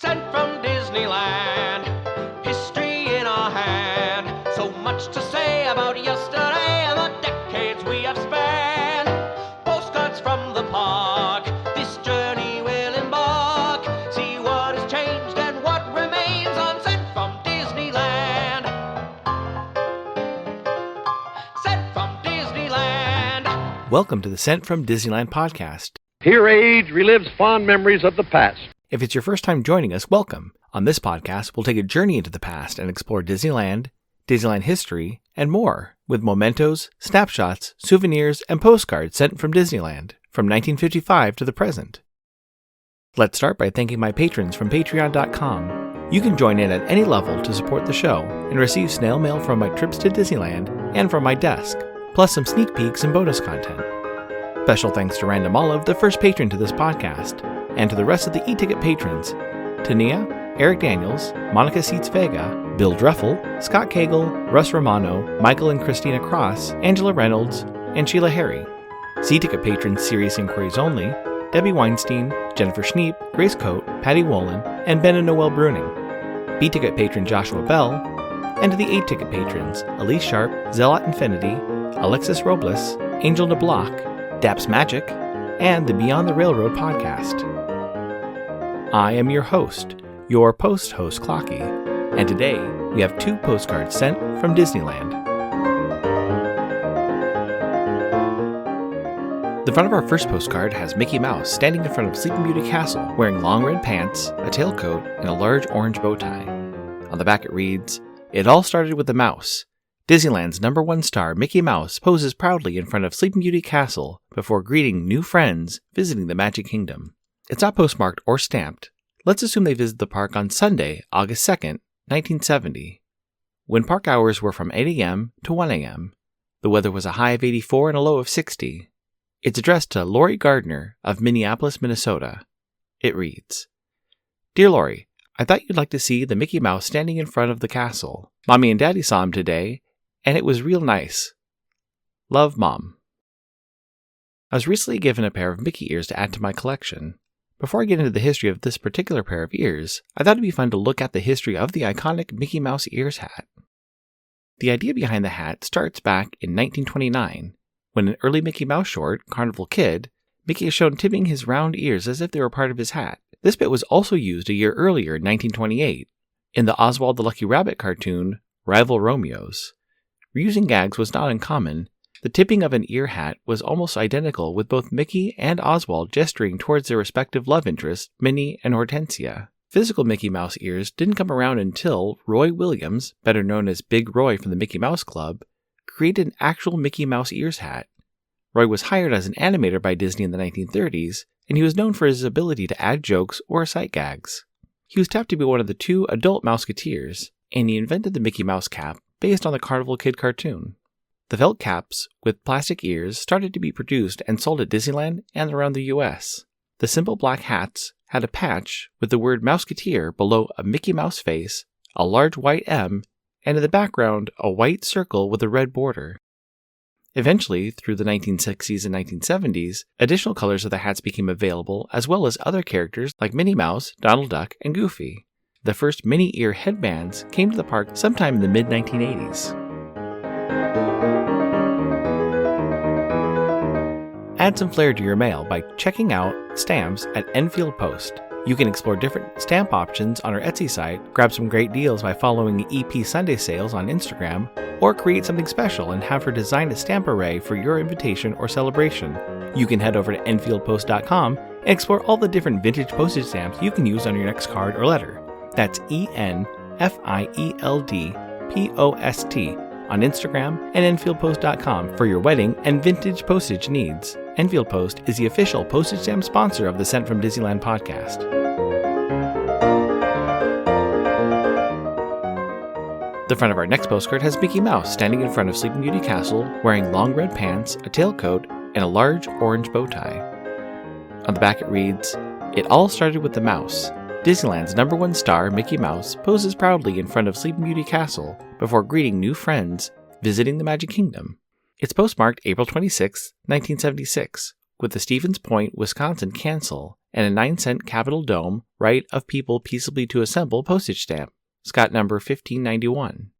Sent from Disneyland, history in our hand. So much to say about yesterday and the decades we have spanned. Postcards from the park, this journey will embark. See what has changed and what remains on Sent from Disneyland. Sent from Disneyland. Welcome to the Sent from Disneyland podcast. Here age relives fond memories of the past. If it's your first time joining us, welcome. On this podcast, we'll take a journey into the past and explore Disneyland, Disneyland history, and more, with mementos, snapshots, souvenirs, and postcards sent from Disneyland, from 1955 to the present. Let's start by thanking my patrons from patreon.com. You can join in at any level to support the show and receive snail mail from my trips to Disneyland and from my desk, plus some sneak peeks and bonus content. Special thanks to Random Olive, the first patron to this podcast, and to the rest of the e-ticket patrons, Tania, Eric Daniels, Monica Seitz Vega, Bill Dreffel, Scott Cagle, Russ Romano, Michael and Christina Cross, Angela Reynolds, and Sheila Harry. C-ticket patrons Serious Inquiries Only, Debbie Weinstein, Jennifer Schneep, Grace Coate, Patty Wolin, and Ben and Noel Bruning. B-ticket patron Joshua Bell, and to the A-ticket patrons Elise Sharp, Zealot Infinity, Alexis Robles, Angel DeBlock, Daps Magic, and the Beyond the Railroad podcast. I am your host, your post-host Clocky, and today we have 2 postcards sent from Disneyland. The front of our first postcard has Mickey Mouse standing in front of Sleeping Beauty Castle wearing long red pants, a tailcoat, and a large orange bow tie. On the back it reads, "It all started with the mouse. Disneyland's #1 star, Mickey Mouse, poses proudly in front of Sleeping Beauty Castle before greeting new friends visiting the Magic Kingdom." It's not postmarked or stamped. Let's assume they visited the park on Sunday, August 2nd, 1970. When park hours were from 8 a.m. to 1 a.m., the weather was a high of 84 and a low of 60. It's addressed to Lori Gardner of Minneapolis, Minnesota. It reads, "Dear Lori, I thought you'd like to see the Mickey Mouse standing in front of the castle. Mommy and Daddy saw him today, and it was real nice. Love, Mom." I was recently given a pair of Mickey ears to add to my collection. Before I get into the history of this particular pair of ears, I thought it'd be fun to look at the history of the iconic Mickey Mouse ears hat. The idea behind the hat starts back in 1929, when in an early Mickey Mouse short, Carnival Kid, Mickey is shown tipping his round ears as if they were part of his hat. This bit was also used a year earlier in 1928, in the Oswald the Lucky Rabbit cartoon, Rival Romeos. Reusing gags was not uncommon. The tipping of an ear hat was almost identical, with both Mickey and Oswald gesturing towards their respective love interests, Minnie and Hortensia. Physical Mickey Mouse ears didn't come around until Roy Williams, better known as Big Roy from the Mickey Mouse Club, created an actual Mickey Mouse ears hat. Roy was hired as an animator by Disney in the 1930s, and he was known for his ability to add jokes or sight gags. He was tapped to be one of the 2 adult Mouseketeers, and he invented the Mickey Mouse cap based on the Carnival Kid cartoon. The felt caps with plastic ears started to be produced and sold at Disneyland and around the US. The simple black hats had a patch with the word Mouseketeer below a Mickey Mouse face, a large white M, and in the background a white circle with a red border. Eventually, through the 1960s and 1970s, additional colors of the hats became available, as well as other characters like Minnie Mouse, Donald Duck, and Goofy. The first mini ear headbands came to the park sometime in the mid-1980s. Add some flair to your mail by checking out stamps at Enfield Post. You can explore different stamp options on our Etsy site, grab some great deals by following the EP Sunday Sales on Instagram, or create something special and have her design a stamp array for your invitation or celebration. You can head over to enfieldpost.com and explore all the different vintage postage stamps you can use on your next card or letter. That's ENFIELDPOST on Instagram and enfieldpost.com for your wedding and vintage postage needs. Enfield Post is the official postage stamp sponsor of the Sent from Disneyland podcast. The front of our next postcard has Mickey Mouse standing in front of Sleeping Beauty Castle wearing long red pants, a tailcoat, and a large orange bow tie. On the back it reads, "It all started with the mouse. Disneyland's #1 star, Mickey Mouse, poses proudly in front of Sleeping Beauty Castle before greeting new friends visiting the Magic Kingdom." It's postmarked April 26, 1976, with the Stevens Point, Wisconsin cancel and a 9-cent Capitol Dome Right of People Peaceably to Assemble postage stamp, Scott number 1591.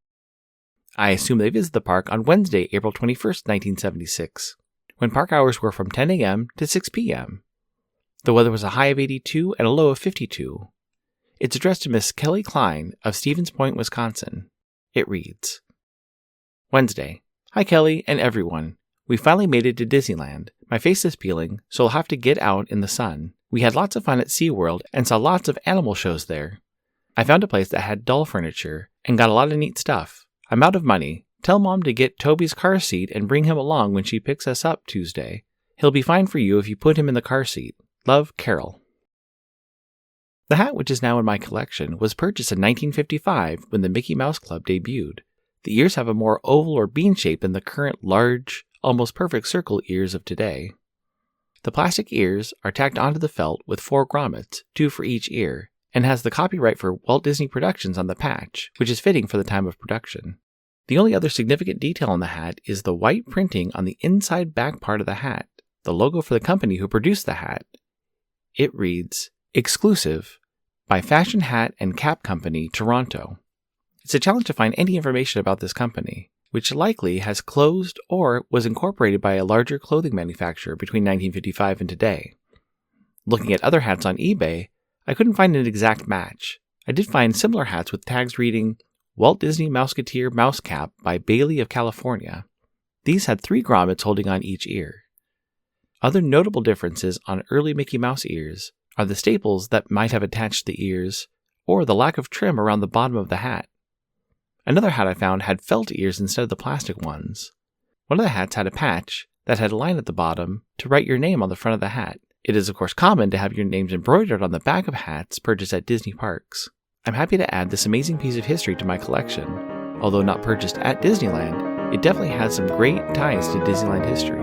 I assume they visited the park on Wednesday, April 21st, 1976, when park hours were from 10 a.m. to 6 p.m. The weather was a high of 82 and a low of 52. It's addressed to Miss Kelly Klein of Stevens Point, Wisconsin. It reads, Wednesday. Hi Kelly and everyone. We finally made it to Disneyland. My face is peeling, so I'll have to get out in the sun. We had lots of fun at SeaWorld and saw lots of animal shows there. I found a place that had doll furniture and got a lot of neat stuff. I'm out of money. Tell Mom to get Toby's car seat and bring him along when she picks us up Tuesday. He'll be fine for you if you put him in the car seat. Love, Carol. The hat, which is now in my collection, was purchased in 1955 when the Mickey Mouse Club debuted. The ears have a more oval or bean shape than the current large, almost perfect circle ears of today. The plastic ears are tacked onto the felt with 4 grommets, 2 for each ear, and has the copyright for Walt Disney Productions on the patch, which is fitting for the time of production. The only other significant detail on the hat is the white printing on the inside back part of the hat, the logo for the company who produced the hat. It reads, Exclusive, by Fashion Hat and Cap Company, Toronto. It's a challenge to find any information about this company, which likely has closed or was incorporated by a larger clothing manufacturer between 1955 and today. Looking at other hats on eBay, I couldn't find an exact match. I did find similar hats with tags reading, Walt Disney Mouseketeer Mouse Cap by Bailey of California. These had 3 grommets holding on each ear. Other notable differences on early Mickey Mouse ears are the staples that might have attached the ears, or the lack of trim around the bottom of the hat. Another hat I found had felt ears instead of the plastic ones. One of the hats had a patch that had a line at the bottom to write your name on the front of the hat. It is of course common to have your names embroidered on the back of hats purchased at Disney parks. I'm happy to add this amazing piece of history to my collection. Although not purchased at Disneyland, it definitely has some great ties to Disneyland history.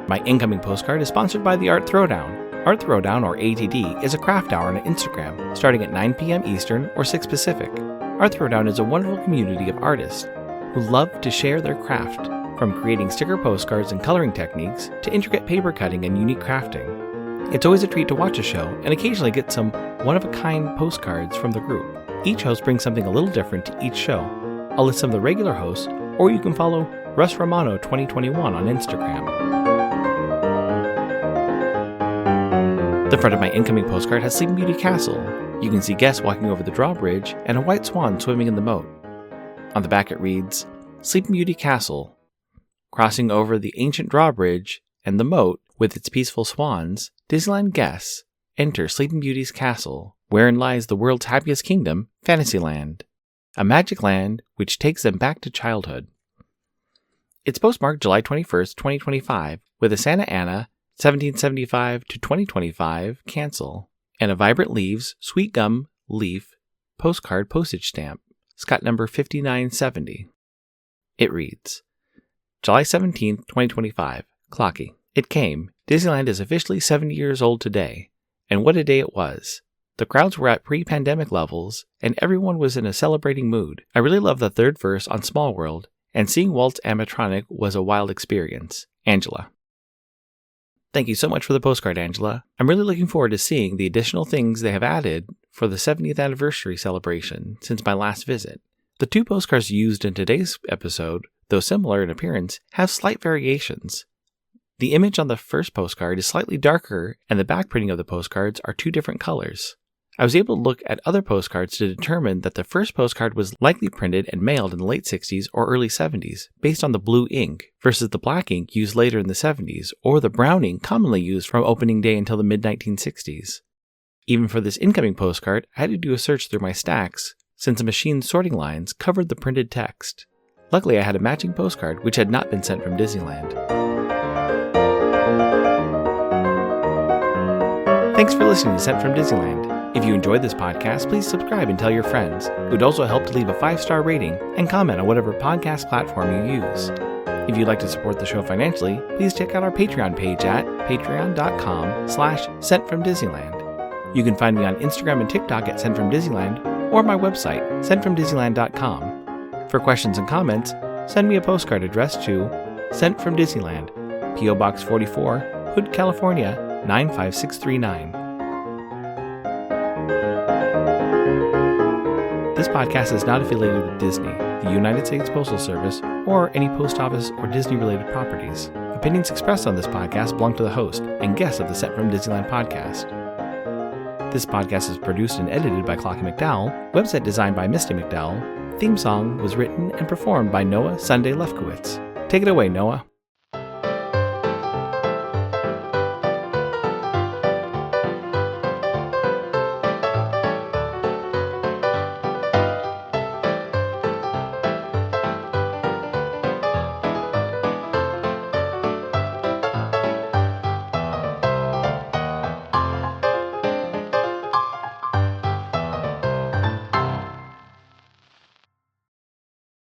My incoming postcard is sponsored by the Art Throwdown. Art Throwdown, or ATD, is a craft hour on Instagram, starting at 9 p.m. Eastern or 6 Pacific. Art Throwdown is a wonderful community of artists who love to share their craft, from creating sticker postcards and coloring techniques to intricate paper cutting and unique crafting. It's always a treat to watch a show and occasionally get some one-of-a-kind postcards from the group. Each host brings something a little different to each show. I'll list some of the regular hosts, or you can follow Russ Romano 2021 on Instagram. The front of my incoming postcard has Sleeping Beauty Castle. You can see guests walking over the drawbridge and a white swan swimming in the moat. On the back it reads, Sleeping Beauty Castle. Crossing over the ancient drawbridge and the moat with its peaceful swans, Disneyland guests enter Sleeping Beauty's castle, wherein lies the world's happiest kingdom, Fantasyland, a magic land which takes them back to childhood. It's postmarked July 21st, 2025, with a Santa Ana 1775 to 2025 cancel, and a Vibrant Leaves Sweet Gum Leaf postcard postage stamp, Scott number 5970. It reads, July 17th, 2025, Clocky. It came. Disneyland is officially 70 years old today, and what a day it was. The crowds were at pre-pandemic levels, and everyone was in a celebrating mood. I really love the third verse on Small World, and seeing Walt's animatronic was a wild experience. Angela. Thank you so much for the postcard, Angela. I'm really looking forward to seeing the additional things they have added for the 70th anniversary celebration since my last visit. The 2 postcards used in today's episode, though similar in appearance, have slight variations. The image on the first postcard is slightly darker, and the back printing of the postcards are 2 different colors. I was able to look at other postcards to determine that the first postcard was likely printed and mailed in the late 60s or early 70s, based on the blue ink, versus the black ink used later in the 70s, or the brown ink commonly used from opening day until the mid-1960s. Even for this incoming postcard, I had to do a search through my stacks, since the machine's sorting lines covered the printed text. Luckily, I had a matching postcard which had not been sent from Disneyland. Thanks for listening to Sent from Disneyland. If you enjoyed this podcast, please subscribe and tell your friends. It would also help to leave a 5-star rating and comment on whatever podcast platform you use. If you'd like to support the show financially, please check out our Patreon page at patreon.com/sentfromdisneyland. You can find me on Instagram and TikTok at Sent from Disneyland, or my website, sentfromdisneyland.com. For questions and comments, send me a postcard addressed to Sent from Disneyland, P.O. Box 44, Hood, California, 95639. This podcast is not affiliated with Disney, the United States Postal Service, or any post office or Disney-related properties. Opinions expressed on this podcast belong to the host and guests of the Sent from Disneyland podcast. This podcast is produced and edited by Clocky McDowell, website designed by Misty McDowell, theme song was written and performed by Noah Sunday Lefkowitz. Take it away, Noah.